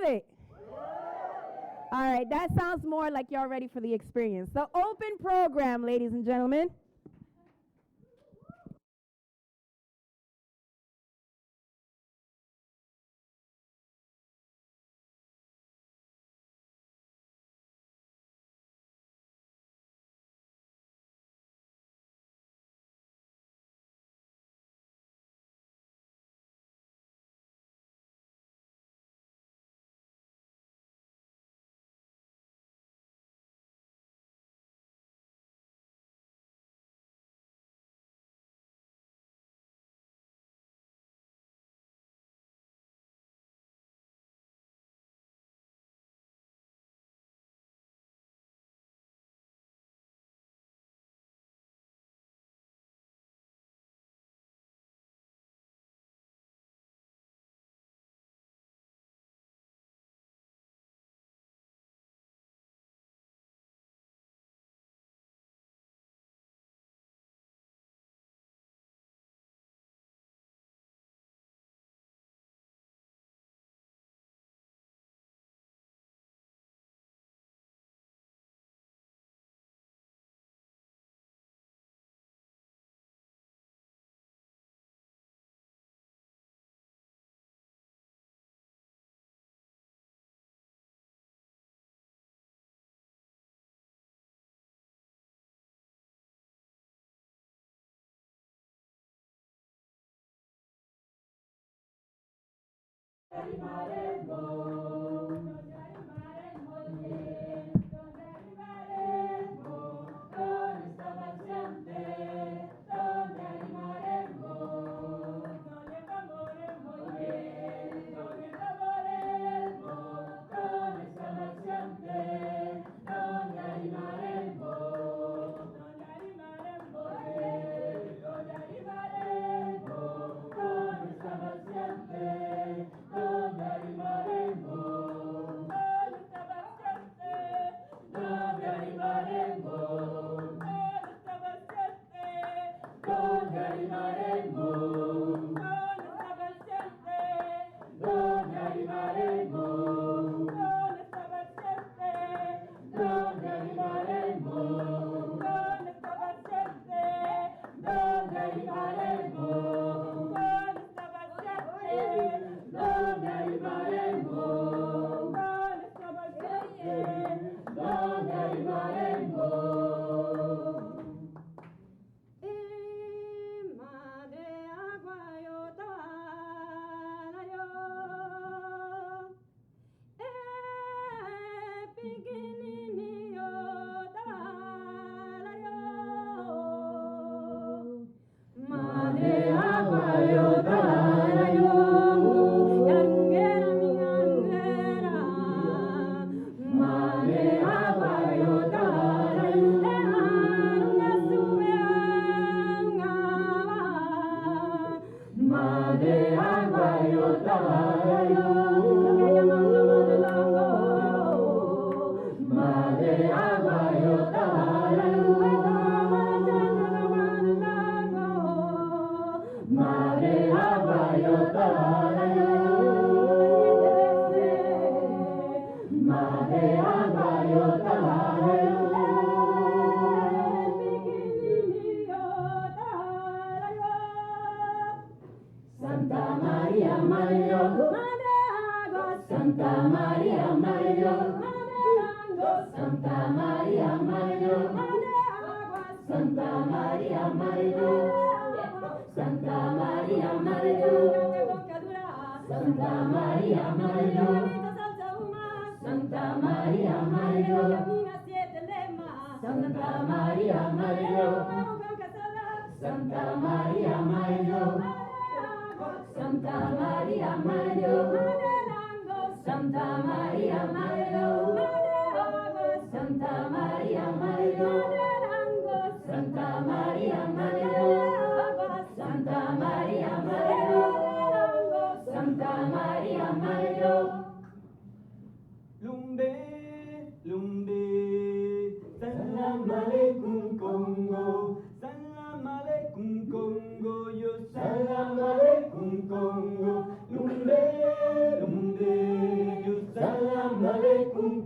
with it? All right, that sounds more like y'all ready for the experience. The open program, ladies and gentlemen.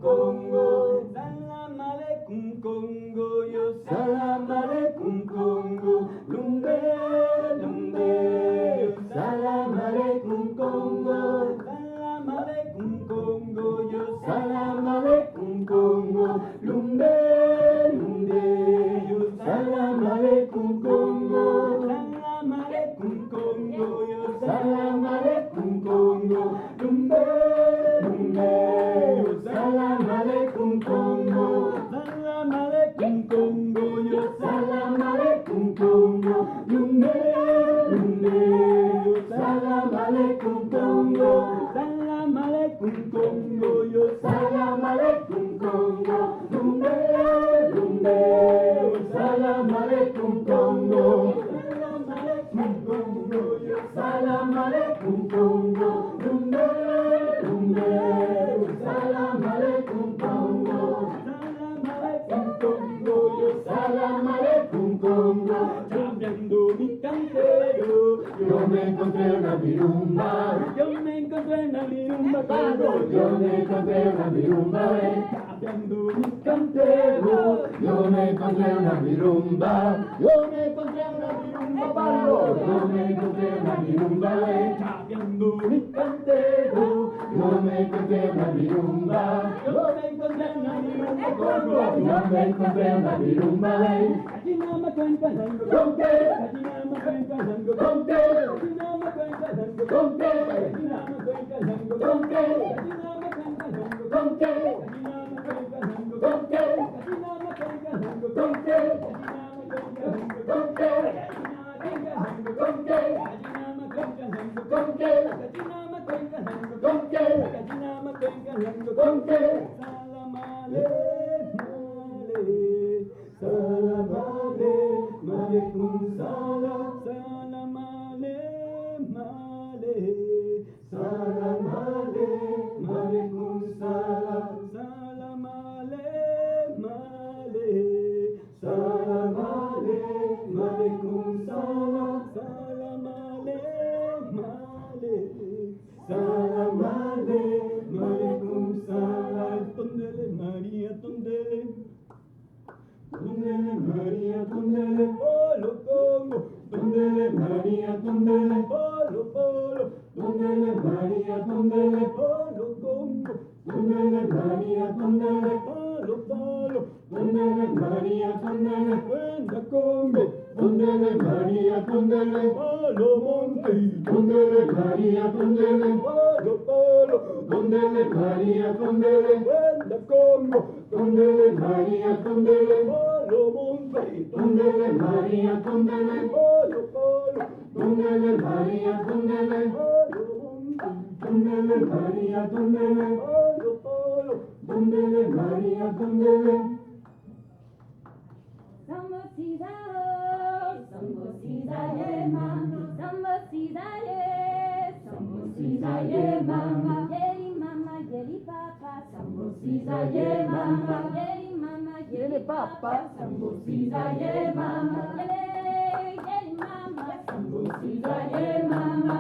Congo. Salam aleikum Congo, yo salam aleikum Congo. Lumbe, lumbe, yo salam aleikum Congo. Salam aleikum Congo, yo salam aleikum Congo. Lumbe, lumbe, yo salam aleikum Congo. Salam aleikum Congo, yo salam aleikum Congo. Lumbe, lumbe, yo salam aleikum Congo. Salam aleikum Congo, yo salam aleikum Congo. Lumbe, lumbe, yo salam aleikum Congo. Salam aleikum Congo, yo salam aleikum Congo. Lumbe, lumbe, yo salam aleikum Congo. Salam aleikum Congo, yo salam aleikum Congo. Lumbe, lumbe, yo salam aleikum Congo. Salam aleikum Congo, yo salam aleikum Congo. Cambiando mi cantero, yo me encontré una virumba. Yo me encontré una virumba Congo. Yo me encontré una virumba. Cambiando mi cantero, yo me encontré una virumba. Yo me encontré una virumba Pablo. Yo me encontré una virumba. Cambiando mi cantero, yo me encontré una virumba. Yo me encontré una virumba Congo. Yo me encontré una virumba. Aquí no me cuentan con qué. Aquí no me cuentan con qué. Aquí no me cuentan con qué. Aquí no me cuentan con qué. Aquí no me cuentan con qué. Aquí no me cuentan con qué. Aquí no me cuentan con qué. Aquí no me cuentan con qué. Con qué, gallina con qué, gallina con qué, gallina con qué, salamale, male, salamale, male kun sala, salamale, male, salamale, male kun sala, salamale, male, salamale, male kun sala, salamale, male, salamale, male kun sala, tondele María, tondele, tondele María, tondele, polo Congo, tondele María, tondele, polo, polo, tondele María, tondele, polo Congo, tondele María, tondele, polo, polo, tondele María, tondele, cuenta Congo, tondele María, tondele, polo monte, tondele María, tondele, polo, polo, tondele María, tondele, cuenta Congo, tondele María, tondele, polo monte, tondele María, tondele, polo, polo, tondele María, tondele, polo monte, tondele María, tondele, polo, polo, tondele María, tondele. Sambosiza oh, sambosiza ye mama, sambosiza ye, sambosiza ye mama, yeri mama, yeri papa, sambosiza ye mama, yeri mama, yeri papa, sambosiza ye mama, yeri mama, sambosiza ye mama,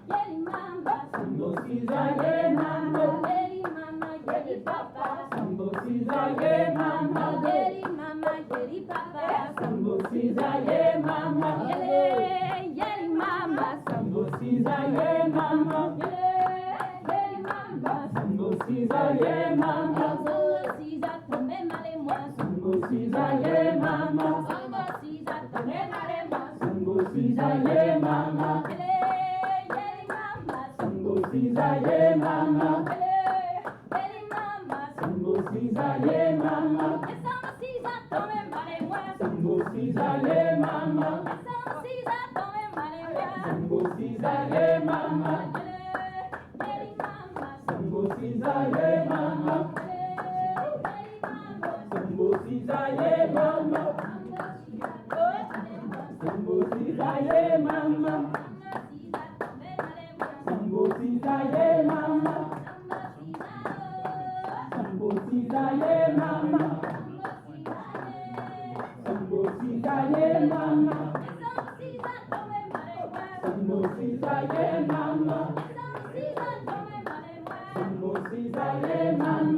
yeri mama, sambosiza ye mama, yeri mama, yeri papa, sambosiza ye mama, yeri mama, yeri papa, sambosiza ye mama, yeri mama, sambosiza ye mama, yeri mama, sambosiza ye mama, sambosiza tombe mare moi, sambosiza ye mama, sambosiza tombe mare moi, sambosiza ye mama, yeri mama, sambosiza ye mama, yeri mama, sambosiza ye mama, sambosiza tombe mare moi, sambosiza ye mama, sambosiza tombe mare moi, sambosiza ye mama, yeri mama, sambosiza ye mama, yeri mama, sambosiza ye mama, sambosiza ye mama, sambosiza ye mama, sambosiza ye mama, sambosiza ye mama, sambosiza ye mama, sambosiza ye mama,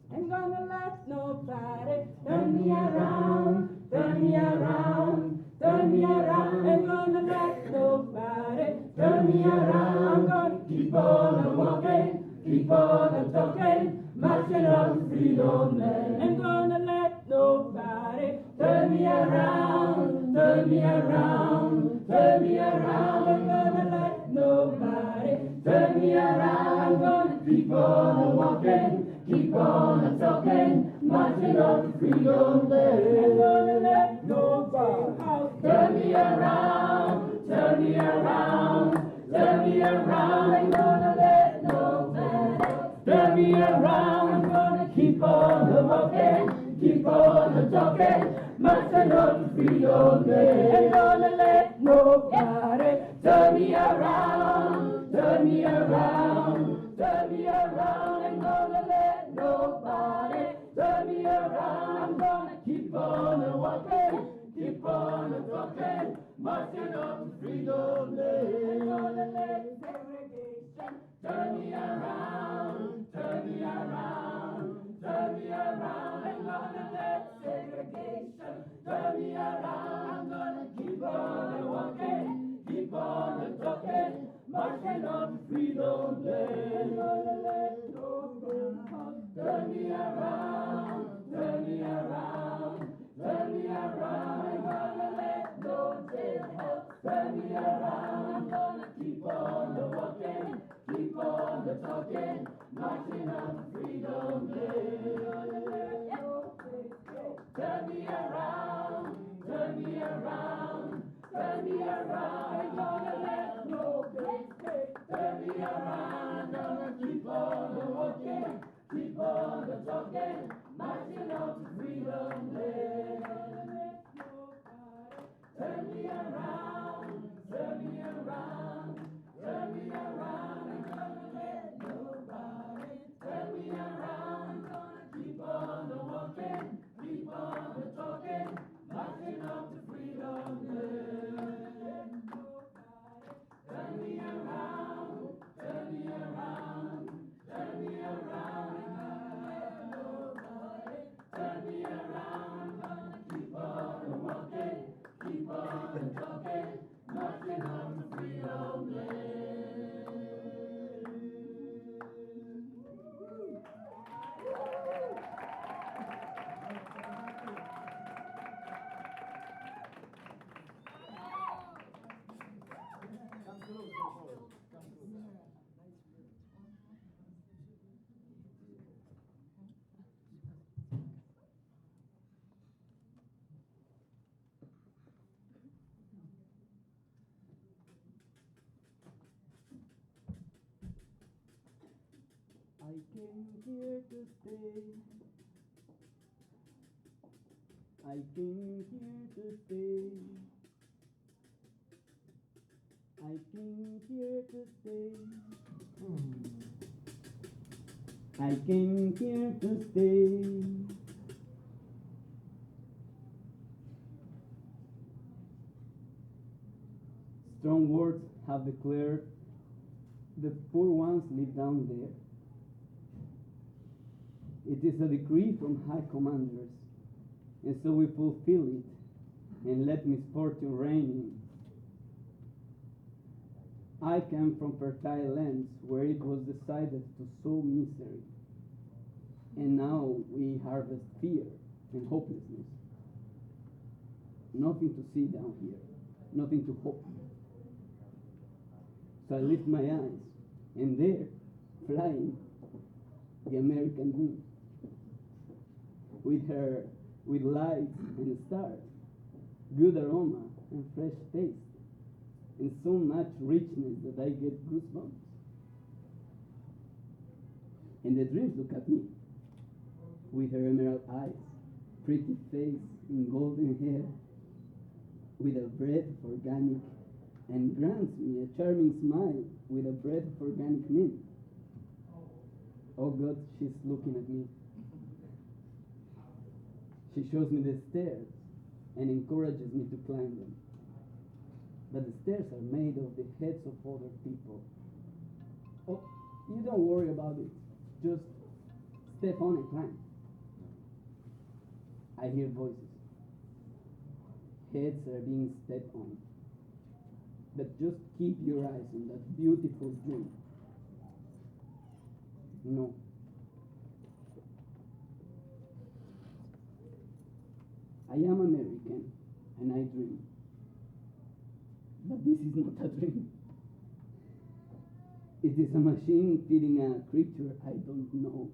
Ain't gonna let nobody turn me around, turn me around, turn me around. Ain't gonna let nobody turn me around. I'm gonna keep on walking, keep on talking, marching on freedom land. Ain't gonna let nobody turn me around, turn me around, turn me around. Ain't gonna let nobody turn me around. I'm gonna keep on walking. Keep on talking, marching on freedom day. I'm gonna let nobody turn me around, turn me around, turn me around. I'm gonna let nobody turn me around. I'm gonna keep on walking, keep on talking, marching on freedom day. I'm gonna let nobody turn me around, turn me around, turn me around. I'm gonna let nobody turn me around. I'm gonna keep on walking, keep on talking, marching on freedom day. I'm gonna let segregation turn me around, turn me around, turn me around. I'm gonna let segregation turn me around. I'm gonna keep on walking, keep on talking, marching on freedom day. I'm gonna let nobody turn me around, turn me around, turn me around. I'm gonna let no jailhouse turn me around. I'm gonna keep on walking, keep on talking, marching on freedom day. I'm gonna let no jailhouse turn me around, turn me around, turn me around. I'm gonna let no jailhouse turn me around. I'm gonna keep on walking, keep on talking, marching on to freedom day. Turn me around, turn me around, turn me around. I'm gonna let nobody turn me around. I'm gonna keep on walking, keep on talking, marching on to freedom day. Turn me around, turn me around, turn me around. Turn me around, gonna keep on walking, keep on talking, marching on to freedom land. I came here to stay. I came here to stay. I came here to stay. I came here to stay. Strong words have declared the poor ones live down there. It is a decree from high commanders, and so we fulfill it and let misfortune reign. I come from fertile lands where it was decided to sow misery, and now we harvest fear and hopelessness. Nothing to see down here, nothing to hope. So I lift my eyes, and there, flying, the American dream, with lights and stars, good aroma and fresh taste, and so much richness that I get goosebumps. And the dreams look at me with her emerald eyes, pretty face and golden hair, with a breath of organic, and grants me a charming smile with a breath of organic mint. Oh God, she's looking at me. She shows me the stairs and encourages me to climb them. But the stairs are made of the heads of other people. Oh, you don't worry about it. Just step on and climb. I hear voices. Heads are being stepped on. But just keep your eyes on that beautiful dream. No. I am American, and I dream. But this is not a dream. It is a machine feeding a creature I don't know.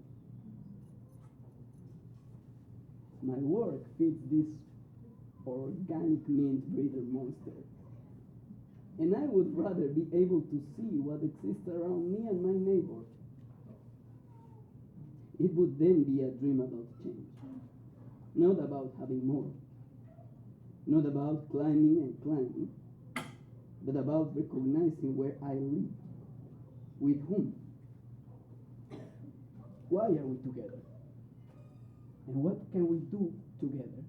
My work feeds this organic mint breeder monster. And I would rather be able to see what exists around me and my neighbor. It would then be a dream about change. Not about having more. Not about climbing and climbing. But about recognizing where I live. With whom? Why are we together? And what can we do together?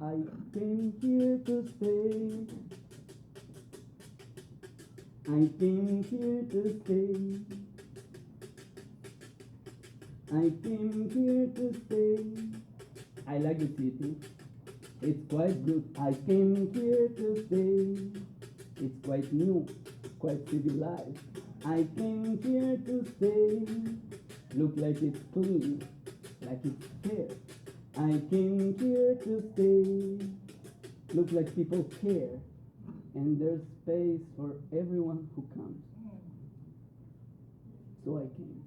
I came here to stay. I came here to stay. I came here to stay. I like the city. It's quite good. I came here to stay. It's quite new, quite civilized. I came here to stay. Look like it's clean, like it's fair. I came here to stay. Look like people care. And there's space for everyone who comes. So I came.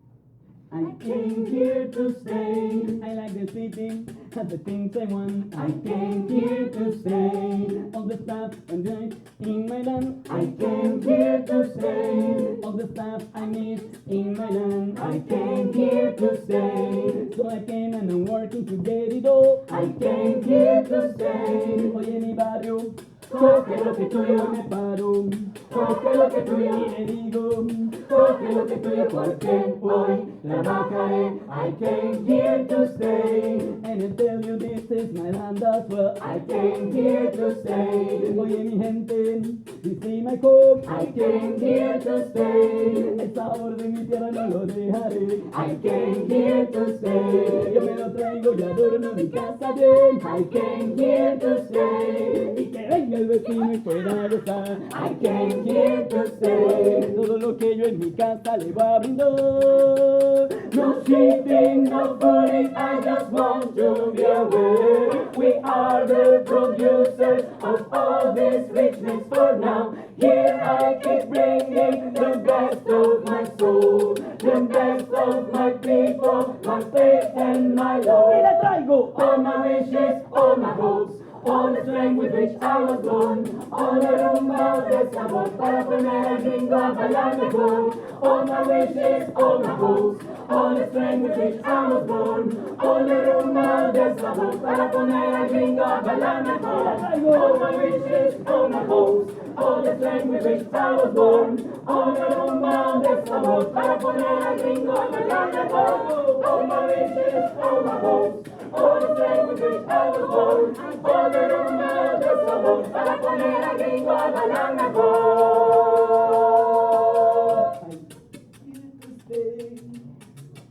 I came here to stay. I like the city, have the things I want. I came here to stay. All the stuff and right in my land. I came here to stay. All the stuff I miss in my land. I came here to stay. So I came and I'm working to get it all. I came here to stay. Hoy en mi barrio, coge lo que tuyo, me paro. Coge lo que tuyo y le digo, coge lo que tuyo porque hoy trabajaré. I came here to stay. And I tell you this is my land as well. I came here to stay. Oye mi gente, this is my home. I came here to stay. El sabor de mi tierra no lo dejaré. I came here to stay. Yo me lo traigo y adorno mi casa bien. I came here to stay. Y que venga el vecino y pueda gozar. I came here to stay. Todo lo que yo en mi casa le voy a brindar. No cheating, no fooling, I just want to be aware. We are the producers of all this richness for now. Here I keep bringing the best of my soul, the best of my people, my faith and my love. Y le traigo all my wishes, all my hopes, all the strength with which I was born, all the rumba de sabor para poner al gringo a bailar mejor. All my wishes, all my hopes, all the strength with which I was born, all the rumba de sabor para poner al gringo a bailar mejor. All my wishes, all my hopes, all the strength with which I was born, all the rumba de sabor para poner al gringo a bailar mejor. All my wishes, all my hopes, all the strength with which I was born, all the rumba de sabor para poner al gringo a bailar mejor.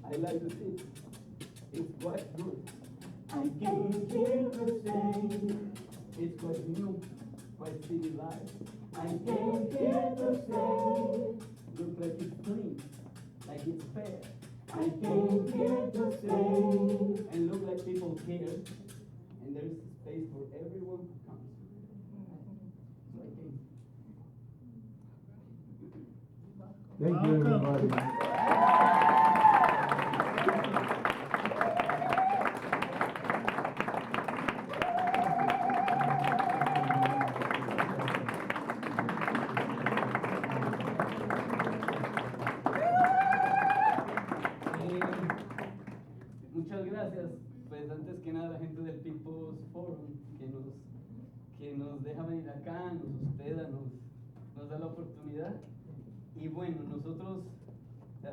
I like to sing. It's quite good. I came here to stay. It's quite new, quite civilized. I came here to stay. Look like it's clean, like it's fair. I came here to stay. And look like people care. And there's space for everyone who comes. So I came. Thank you, everybody. muchas gracias, pues antes que nada la gente del People's Forum que nos deja venir acá, nos hospeda, nos da la oportunidad. Y bueno, nosotros,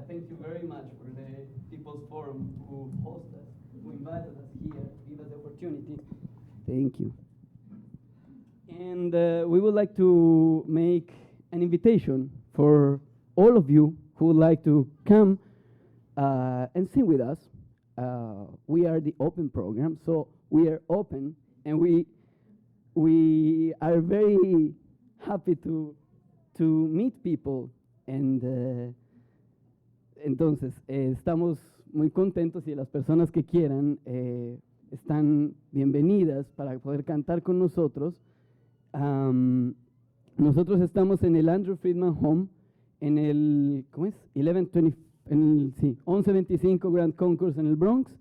thank you very much for the People's Forum who host us, who invited us here, give us the opportunity. Thank you. And we would like to make an invitation for all of you who would like to come and sing with us. We are the open program, so we are open, and we are very happy to meet people. And entonces estamos muy contentos y las personas que quieran están bienvenidas para poder cantar con nosotros. Nosotros estamos en el Andrew Friedman Home, en el, ¿cómo es? 1125 Grand Concourse en el Bronx.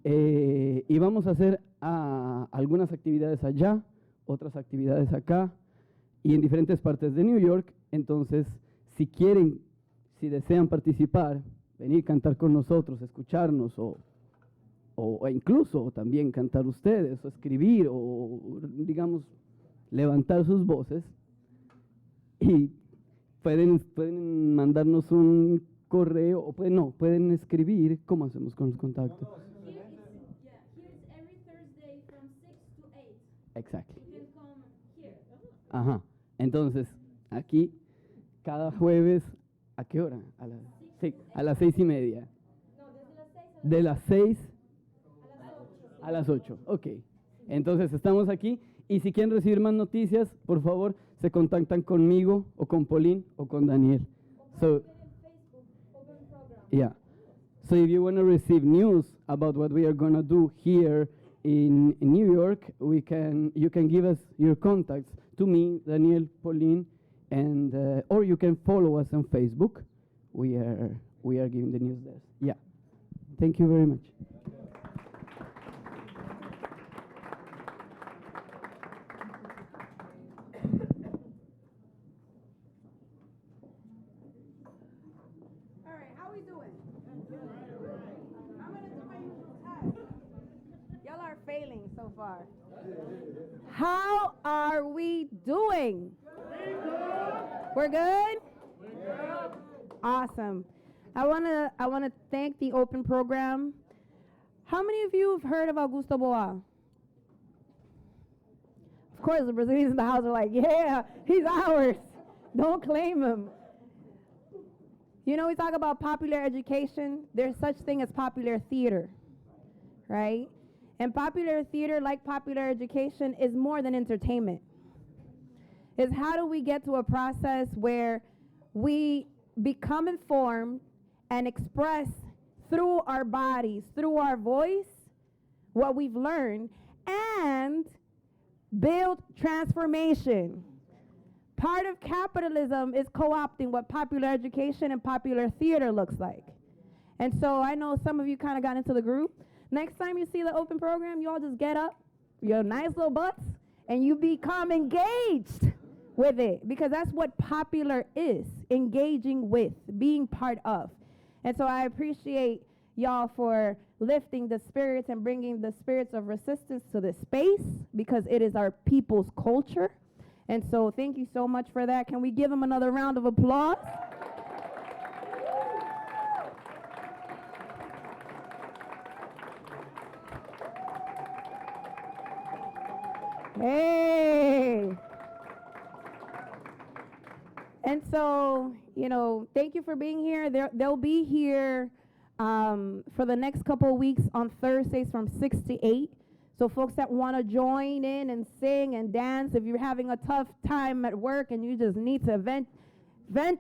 Y vamos a hacer algunas actividades allá, otras actividades acá y en diferentes partes de New York. Entonces, si quieren, si desean participar, venir a cantar con nosotros, escucharnos o incluso también cantar ustedes o escribir o, digamos, levantar sus voces, y pueden mandarnos un correo o pueden escribir. ¿Cómo hacemos con los contactos? Here it's every Thursday from 6 to 8. Exactly. You can come here. Ajá. Entonces, aquí, cada jueves, ¿a qué hora? A las 6:30. No, desde las 6 De las 6 a las 8. a las 8. Ok. Entonces, estamos aquí. Y si quieren recibir más noticias, por favor, se contactan conmigo o con Pauline o con Daniel. So, yeah. So if you want to receive news about what we are going to do here in New York, you can give us your contacts to me, Daniel, Pauline, and or you can follow us on Facebook. We are giving the news there. Yeah. Thank you very much. All right, how we doing? I'm gonna do my usual test. Y'all are failing so far. How are we doing? We're good? Awesome. I wanna thank the open program. How many of you have heard of Augusto Boal? Of course, the Brazilians in the house are like, yeah, he's ours. Don't claim him. You know, we talk about popular education. There's such thing as popular theater, right? And popular theater, like popular education, is more than entertainment. It's how do we get to a process where we become informed and express through our bodies, through our voice, what we've learned, and build transformation. Part of capitalism is co-opting what popular education and popular theater looks like. And so I know some of you kind of got into the group. Next time you see the open program, you all just get up, your nice little butts, and you become engaged with it, because that's what popular is, engaging with, being part of. And so I appreciate y'all for lifting the spirits and bringing the spirits of resistance to this space, because it is our people's culture. And so thank you so much for that. Can we give them another round of applause? Hey. And so, you know, thank you for being here. They'll be here for the next couple of weeks on Thursdays from 6 to 8. So folks that want to join in and sing and dance, if you're having a tough time at work and you just need to vent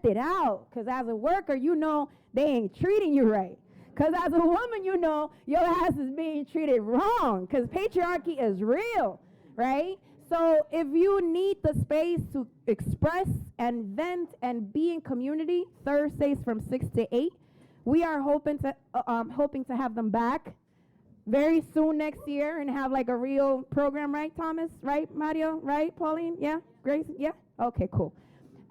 it out, because as a worker, you know they ain't treating you right. Because as a woman, you know your ass is being treated wrong, because patriarchy is real, right? So if you need the space to express and vent and be in community, Thursdays from 6 to 8, we are hoping to have them back very soon next year and have like a real program, right, Thomas? Right, Mario? Right, Pauline? Yeah? Grace? Yeah? Okay, cool.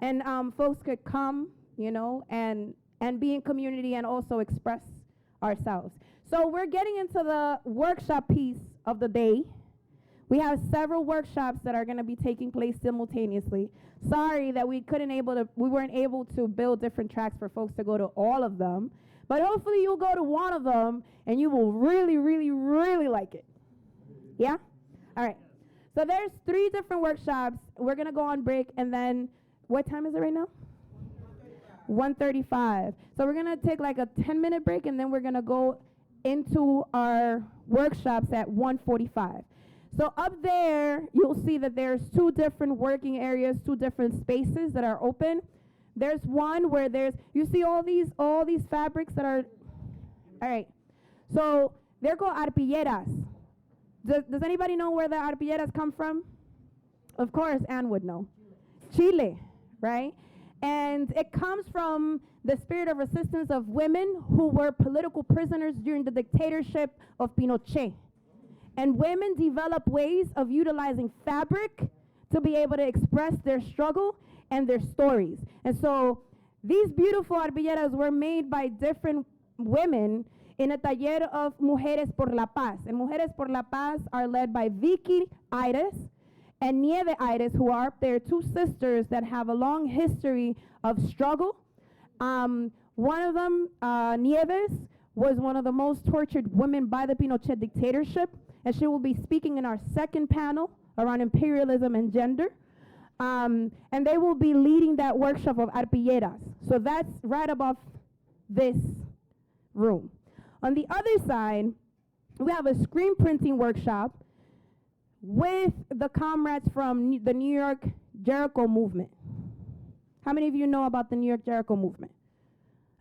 And folks could come, you know, and be in community and also express ourselves. So we're getting into the workshop piece of the day. We have several workshops that are going to be taking place simultaneously. Sorry that we weren't able to build different tracks for folks to go to all of them, but hopefully you'll go to one of them and you will really, really, really like it. Yeah? All right. So there's 3 different workshops. We're going to go on break, and then what time is it right now? 1:35. So we're going to take like a 10-minute break, and then we're going to go into our workshops at 1:45. So up there, you'll see that there's 2 different working areas, 2 different spaces that are open. There's one where you see all these fabrics that are, all right. So they're called arpilleras. Does anybody know where the arpilleras come from? Of course, Anne would know. Chile, right? And it comes from the spirit of resistance of women who were political prisoners during the dictatorship of Pinochet. And women develop ways of utilizing fabric to be able to express their struggle and their stories. And so these beautiful arpilleras were made by different women in a taller of Mujeres por la Paz. And Mujeres por la Paz are led by Vicky Aires and Nieve Aires, who are up there, 2 sisters that have a long history of struggle. One of them, Nieves, was one of the most tortured women by the Pinochet dictatorship. And she will be speaking in our second panel around imperialism and gender. And they will be leading that workshop of arpilleras. So that's right above this room. On the other side, we have a screen printing workshop with the comrades from the New York Jericho movement. How many of you know about the New York Jericho movement?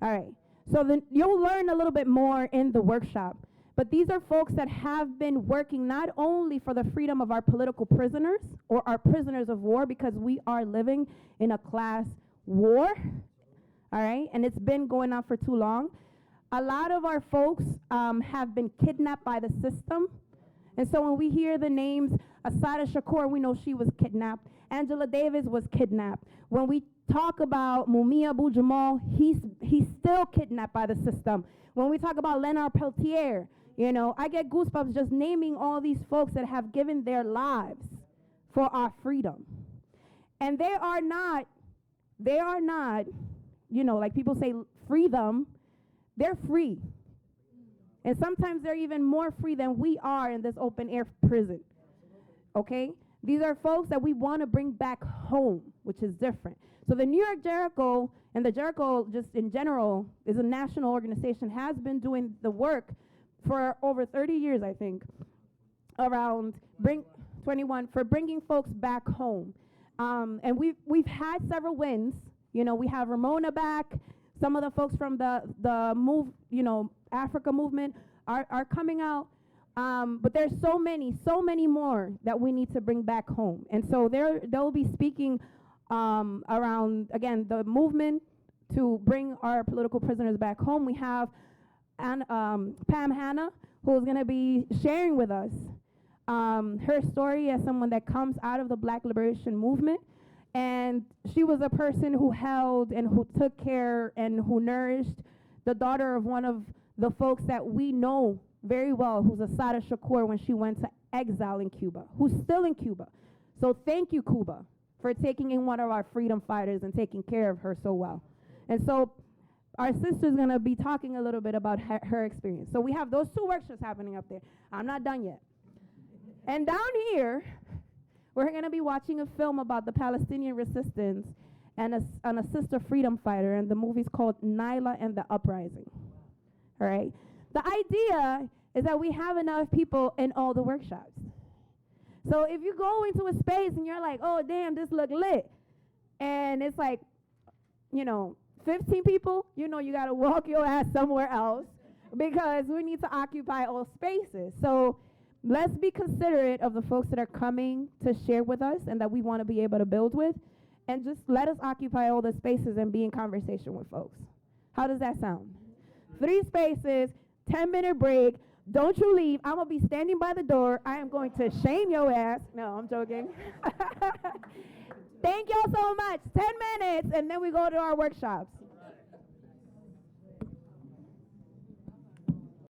All right. So you'll learn a little bit more in the workshop. But these are folks that have been working not only for the freedom of our political prisoners or our prisoners of war, because we are living in a class war, all right, and it's been going on for too long. A lot of our folks have been kidnapped by the system. And so when we hear the names, Asada Shakur, we know she was kidnapped. Angela Davis was kidnapped. When we talk about Mumia Abu Jamal, he's still kidnapped by the system. When we talk about Leonard Peltier, you know, I get goosebumps just naming all these folks that have given their lives for our freedom. And they are not, you know, like people say, free them. They're free. And sometimes they're even more free than we are in this open air prison. Okay? These are folks that we want to bring back home, which is different. So the New York Jericho, and the Jericho just in general is a national organization, has been doing the work for over 30 years, I think, around 21 for bringing folks back home. And we've had several wins. You know, we have Ramona back. Some of the folks from the move, you know, Africa movement are coming out. But there's so many more that we need to bring back home. And so they'll be speaking around, again, the movement to bring our political prisoners back home. We have Pam Hanna, who's going to be sharing with us her story as someone that comes out of the Black Liberation Movement. And she was a person who held and who took care and who nourished the daughter of one of the folks that we know very well, who's Asada Shakur, when she went to exile in Cuba, who's still in Cuba. So thank you, Cuba, for taking in one of our freedom fighters and taking care of her so well. And so our sister's going to be talking a little bit about her experience. So we have those 2 workshops happening up there. I'm not done yet. And down here, we're going to be watching a film about the Palestinian resistance and a sister freedom fighter, and the movie's called Nyla and the Uprising. All right? The idea is that we have enough people in all the workshops. So if you go into a space and you're like, oh, damn, this look lit, and it's like, you know, 15 people, you know you got to walk your ass somewhere else because we need to occupy all spaces. So let's be considerate of the folks that are coming to share with us and that we want to be able to build with, and just let us occupy all the spaces and be in conversation with folks. How does that sound? 3 spaces, 10-minute break. Don't you leave. I'm going to be standing by the door. I am going to shame your ass. No, I'm joking. Thank y'all so much. 10 minutes, and then we go to our workshops.